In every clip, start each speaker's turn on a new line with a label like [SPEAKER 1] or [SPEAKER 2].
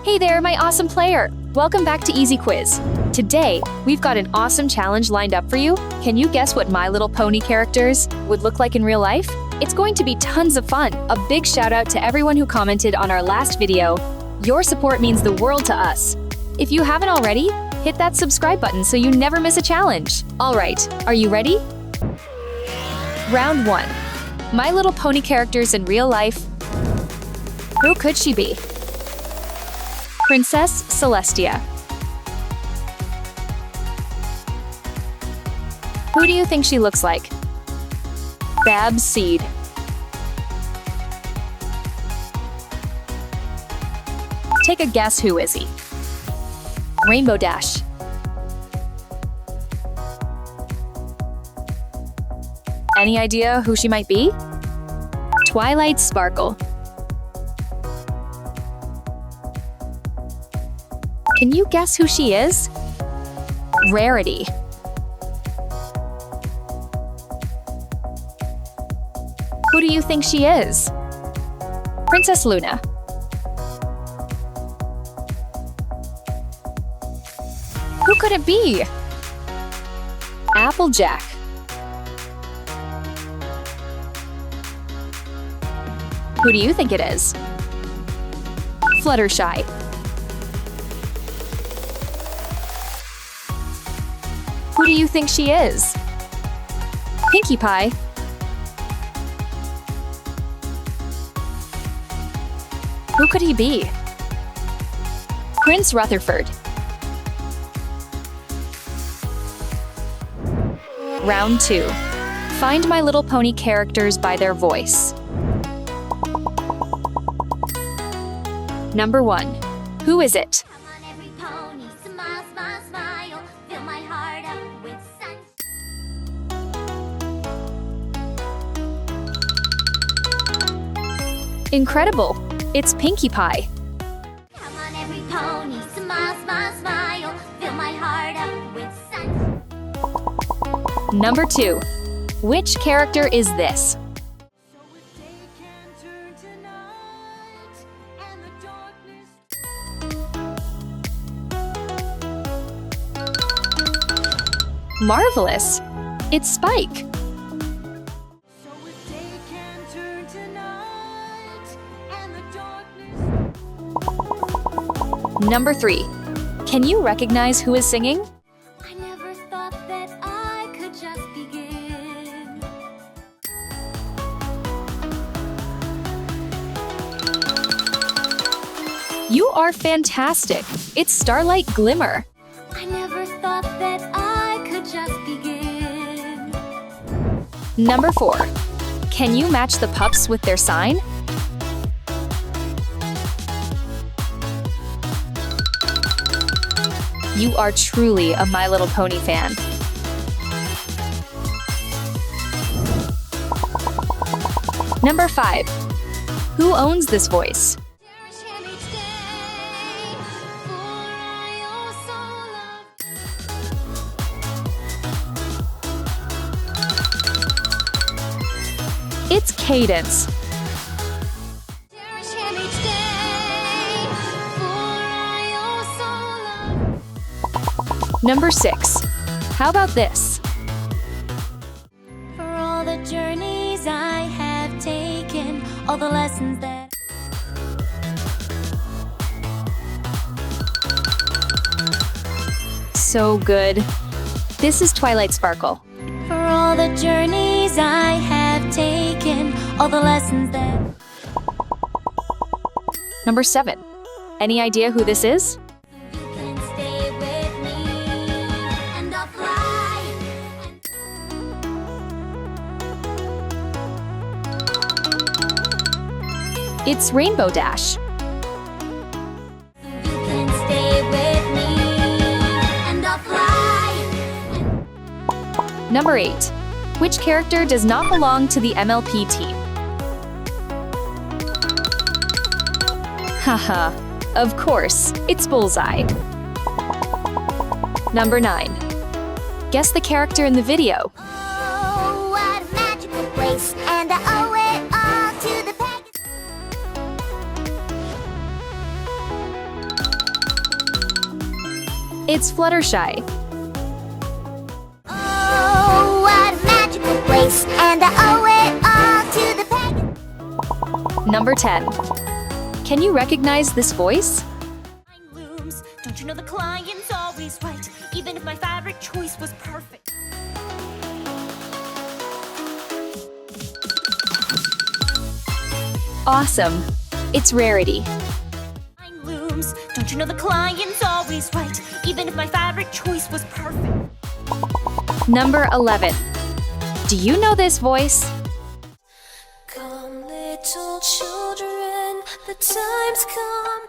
[SPEAKER 1] Hey there, my awesome player! Welcome back to Easy Quiz. Today, we've got an awesome challenge lined up for you. Can you guess what My Little Pony characters would look like in real life? It's going to be tons of fun. A big shout out to everyone who commented on our last video. Your support means the world to us. If you haven't already, hit that subscribe button so you never miss a challenge. All right, are you ready? Round 1. My Little Pony characters in real life. Who could she be? Princess Celestia. Who do you think she looks like? Babs Seed. Take a guess, who is he? Rainbow Dash. Any idea who she might be? Twilight Sparkle. Can you guess who she is? Rarity. Who do you think she is? Princess Luna. Who could it be? Applejack. Who do you think it is? Fluttershy. Who do you think she is? Pinkie Pie. Who could he be? Prince Rutherford. Round 2. Find My Little Pony characters by their voice. Number 1. Who is it?
[SPEAKER 2] Come on, every pony, smile, smile, smile. Fill my heart up with sunshine.
[SPEAKER 1] Incredible! It's Pinkie Pie.
[SPEAKER 2] Come on, every pony, smile, smile, smile. Fill my heart up with sunshine.
[SPEAKER 1] Number 2. Which character is this? Marvelous! It's Spike. Number 3. Can you recognize who is singing?
[SPEAKER 2] I never thought that I could just begin.
[SPEAKER 1] You are fantastic! It's Starlight Glimmer.
[SPEAKER 2] I never thought that I could just begin.
[SPEAKER 1] Number 4. Can you match the pups with their sign? You are truly a My Little Pony fan. Number 5. Who owns this voice?
[SPEAKER 2] Cherish him each day, for I also love.
[SPEAKER 1] It's Cadence.
[SPEAKER 2] Cherish him each day, for I also love.
[SPEAKER 1] Number 6. How about this?
[SPEAKER 2] For all the journeys I have taken, all the lessons that
[SPEAKER 1] So good. This is Twilight Sparkle.
[SPEAKER 2] For all the journeys I have taken, all the lessons that
[SPEAKER 1] Number 7. Any idea who this is?
[SPEAKER 2] you can stay with me, and I'll fly.
[SPEAKER 1] It's Rainbow Dash.
[SPEAKER 2] You can stay with me, and I'll fly.
[SPEAKER 1] Number 8. Which character does not belong to the MLP team? Haha, of course, it's Bullseye. Number 9. Guess the character in the video.
[SPEAKER 2] Oh, what a magical place, and I owe it all to the
[SPEAKER 1] It's Fluttershy.
[SPEAKER 2] Oh, what a magical place, and I owe it all to the peg.
[SPEAKER 1] Number 10. Can you recognize this voice?
[SPEAKER 2] Looms. Don't you know the client's always right, even if my fabric choice was perfect.
[SPEAKER 1] Awesome. It's Rarity.
[SPEAKER 2] Looms. Don't you know the client's always right, even if my fabric choice was perfect.
[SPEAKER 1] Number 11. Do you know this voice?
[SPEAKER 2] Come, little children, the time's come.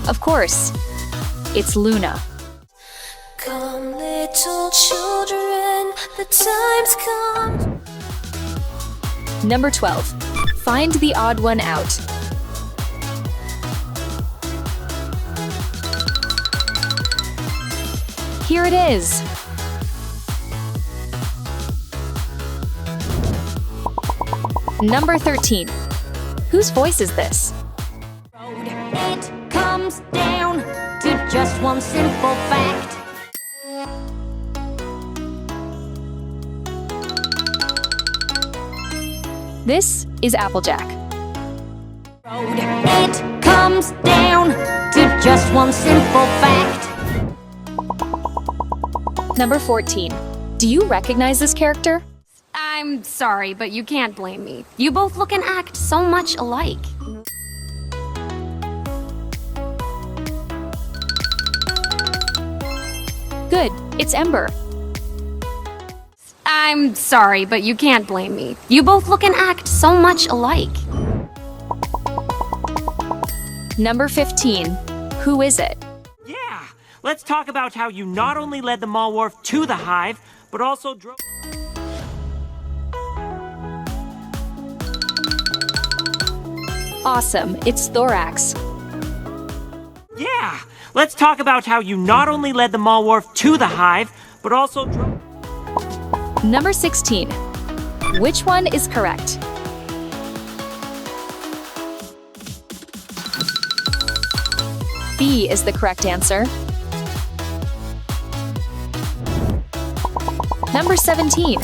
[SPEAKER 1] Of course. It's Luna.
[SPEAKER 2] Come, little children, the time's come.
[SPEAKER 1] Number 12. Find the odd one out. Here it is. Number 13. Whose voice is this?
[SPEAKER 2] It comes down to just one simple fact.
[SPEAKER 1] This is Applejack.
[SPEAKER 2] It comes down to just one simple fact.
[SPEAKER 1] Number 14. Do you recognize this character?
[SPEAKER 3] I'm sorry, but you can't blame me. You both look and act so much alike.
[SPEAKER 1] Good. It's Ember.
[SPEAKER 3] I'm sorry, but you can't blame me. You both look and act so much alike.
[SPEAKER 1] Number 15. Who is it?
[SPEAKER 4] Yeah, let's talk about how you not only led the mall wharf to the hive, but also drove...
[SPEAKER 1] Awesome. It's Thorax.
[SPEAKER 4] Yeah, let's talk about how you not only led the mall wharf to the hive, but also drove...
[SPEAKER 1] Number 16. Which one is correct? B is the correct answer. Number 17.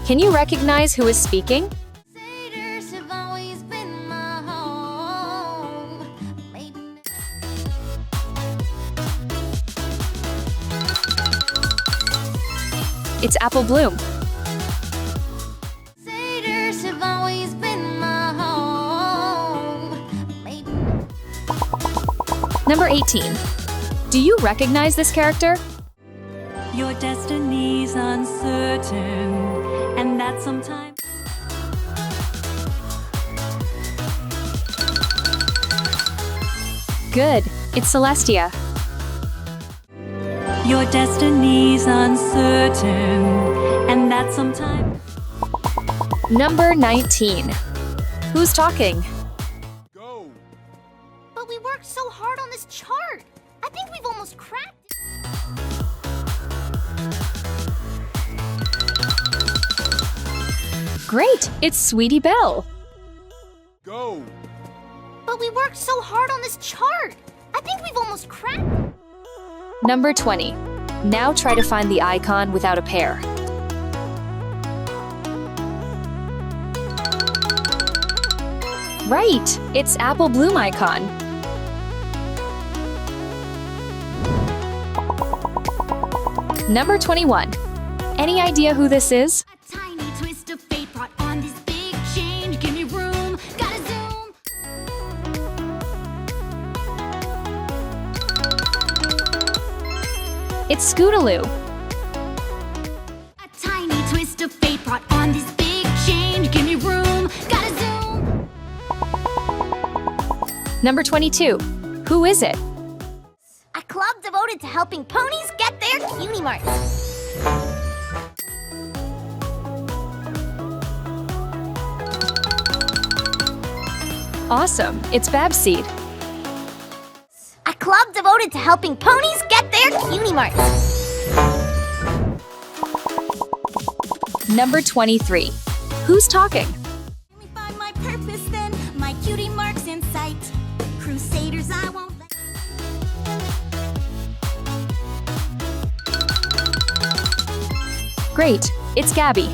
[SPEAKER 1] Can you recognize who is speaking?
[SPEAKER 2] Satyrs have always been my home.
[SPEAKER 1] It's Apple Bloom.
[SPEAKER 2] Satyrs have always been my home.
[SPEAKER 1] Number 18. Do you recognize this character?
[SPEAKER 5] Your destiny's uncertain, and that sometimes...
[SPEAKER 1] Good. It's Celestia.
[SPEAKER 5] Your destiny's uncertain, and that sometimes...
[SPEAKER 1] Number 19. Who's talking?
[SPEAKER 2] But we worked so hard on this chart. I think we've almost cracked it.
[SPEAKER 1] Great. It's Sweetie Belle.
[SPEAKER 2] But we worked so hard on this chart. I think we've almost cracked it.
[SPEAKER 1] Number 20. Now try to find the icon without a pair. Right! It's Apple Bloom icon. Number 21. Any idea who this is?
[SPEAKER 2] A tiny twist of fate brought on this big change. Give me room, gotta zoom.
[SPEAKER 1] It's Scootaloo.
[SPEAKER 2] A tiny twist of fate brought on this big change. Give me room, gotta zoom.
[SPEAKER 1] Number 22. Who is it?
[SPEAKER 2] A club devoted to helping ponies get their cutie marks.
[SPEAKER 1] Awesome. It's Babseed.
[SPEAKER 2] A club devoted to helping ponies get their cutie marks.
[SPEAKER 1] Number 23. Who's talking?
[SPEAKER 2] Let me find my purpose then. My cutie marks in sight. Crusaders, I won't let.
[SPEAKER 1] Great, it's Gabby.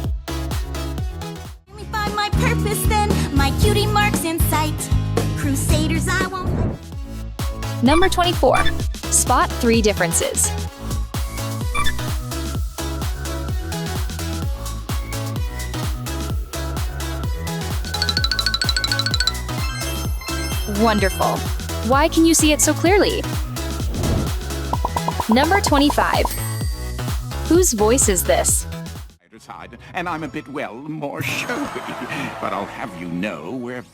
[SPEAKER 2] Let me find my purpose then. My cutie marks in sight. Crusaders, I won't let.
[SPEAKER 1] Number 24. Spot 3 differences. Wonderful. Why can you see it so clearly? Number 25. Whose voice is this?
[SPEAKER 6] Side, and I'm a bit, well, more showy. But I'll have you know we're...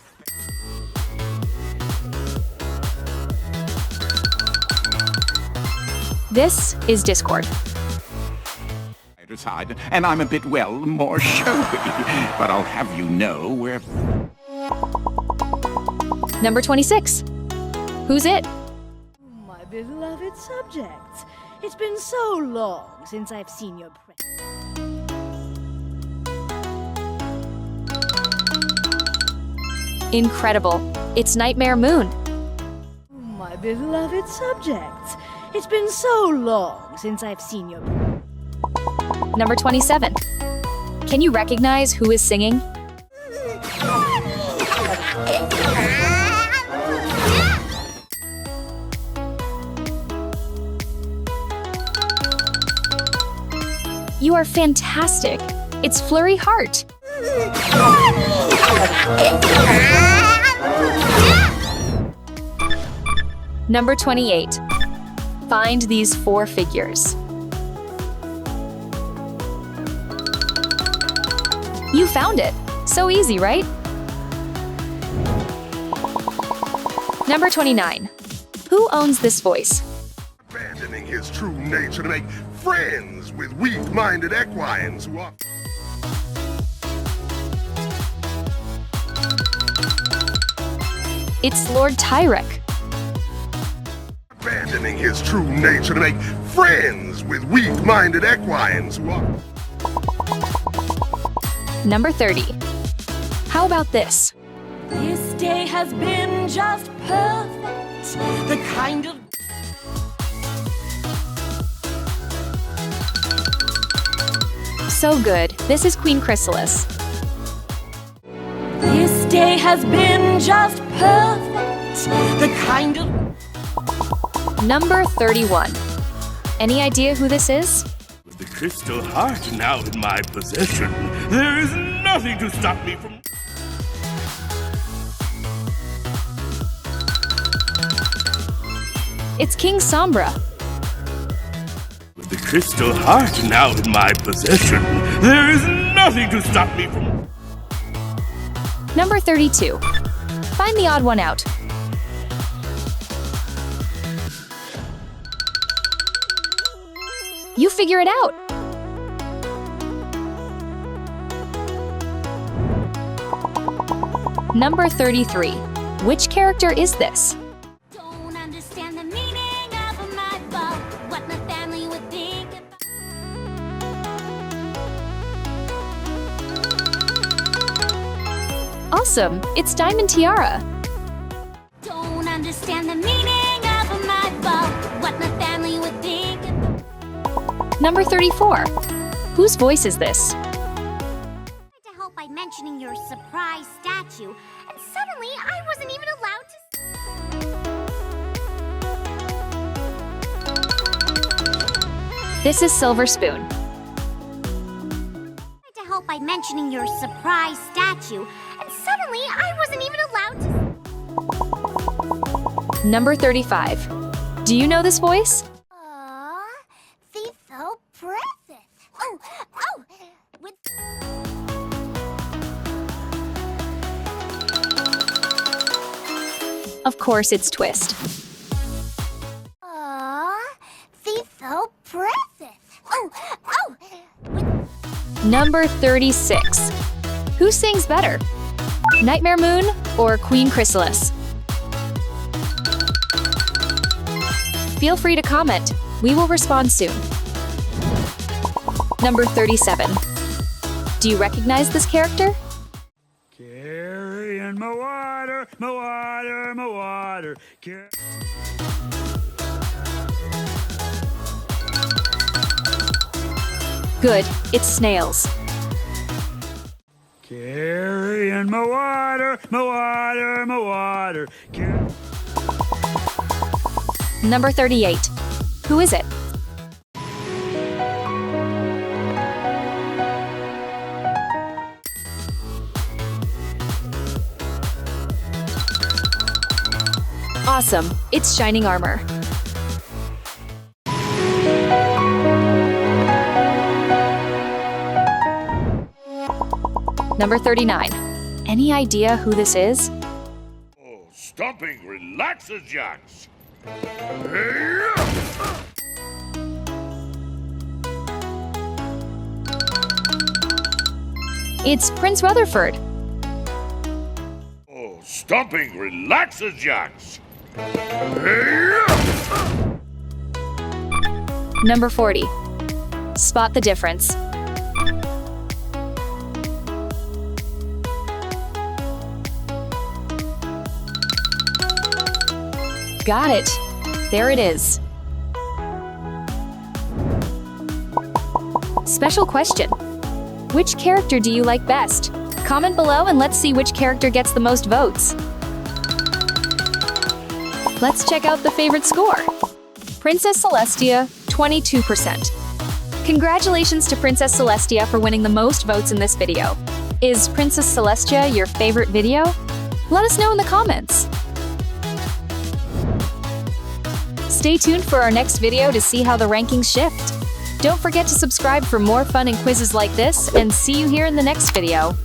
[SPEAKER 1] This is Discord.
[SPEAKER 6] Side, and I'm a bit, well, more showy. But I'll have you know we're...
[SPEAKER 1] Number 26. Who's it?
[SPEAKER 7] My beloved subjects, it's been so long since I've seen your
[SPEAKER 1] Incredible. It's Nightmare Moon.
[SPEAKER 7] My beloved subjects, it's been so long since I've seen your
[SPEAKER 1] Number 27. Can you recognize who is singing? You are fantastic. It's Flurry Heart. Number 28. Find these 4 figures. You found it. So easy, right? Number 29. Who owns this voice?
[SPEAKER 8] Abandoning his true nature to make friends with weak-minded equines who are...
[SPEAKER 1] It's Lord Tyrek.
[SPEAKER 8] Abandoning his true nature to make friends with weak-minded equines who are...
[SPEAKER 1] Number 30. How about this?
[SPEAKER 5] This day has been just perfect. The kind of
[SPEAKER 1] So good. This is Queen Chrysalis.
[SPEAKER 5] This day has been just perfect. The kind of
[SPEAKER 1] Number 31. Any idea who this is?
[SPEAKER 9] With the crystal heart now in my possession, there is nothing to stop me from...
[SPEAKER 1] It's King Sombra.
[SPEAKER 9] With the crystal heart now in my possession, there is nothing to stop me from...
[SPEAKER 1] Number 32. Find the odd one out. You figure it out. Number 33. Which character is this?
[SPEAKER 2] Don't understand the meaning of my vow. What my family would think about.
[SPEAKER 1] Awesome. It's Diamond Tiara.
[SPEAKER 2] Don't understand the meaning of my vow. What my family would think about.
[SPEAKER 1] Number 34. Whose voice is this?
[SPEAKER 2] To help by mentioning your surprise statue, and suddenly I wasn't even allowed to.
[SPEAKER 1] This is Silver Spoon.
[SPEAKER 2] To help by mentioning your surprise statue, and suddenly I wasn't even allowed to.
[SPEAKER 1] Number 35. Do you know this voice?
[SPEAKER 2] The so present. Oh, with.
[SPEAKER 1] Of course, it's Twist.
[SPEAKER 2] The so present. Oh, with.
[SPEAKER 1] Number 36. Who sings better? Nightmare Moon or Queen Chrysalis? Feel free to comment. We will respond soon. Number 37. Do you recognize this character?
[SPEAKER 9] Carrying
[SPEAKER 10] Carrying my water, my water, my water.
[SPEAKER 1] Good, it's snails.
[SPEAKER 10] Carrying my water, my water, my water.
[SPEAKER 1] Number 38. Who is it? Awesome, it's Shining Armor. Number 39. Any idea who this is?
[SPEAKER 9] Oh, stomping relaxes jacks.
[SPEAKER 1] It's Prince Rutherford.
[SPEAKER 9] Oh, stomping relaxes jacks.
[SPEAKER 1] Number 40. Spot the difference. Got it. There it is. Special question. Which character do you like best? Comment below and let's see which character gets the most votes. Let's check out the favorite score. Princess Celestia, 22%. Congratulations to Princess Celestia for winning the most votes in this video. Is Princess Celestia your favorite video? Let us know in the comments. Stay tuned for our next video to see how the rankings shift. Don't forget to subscribe for more fun and quizzes like this, and see you here in the next video.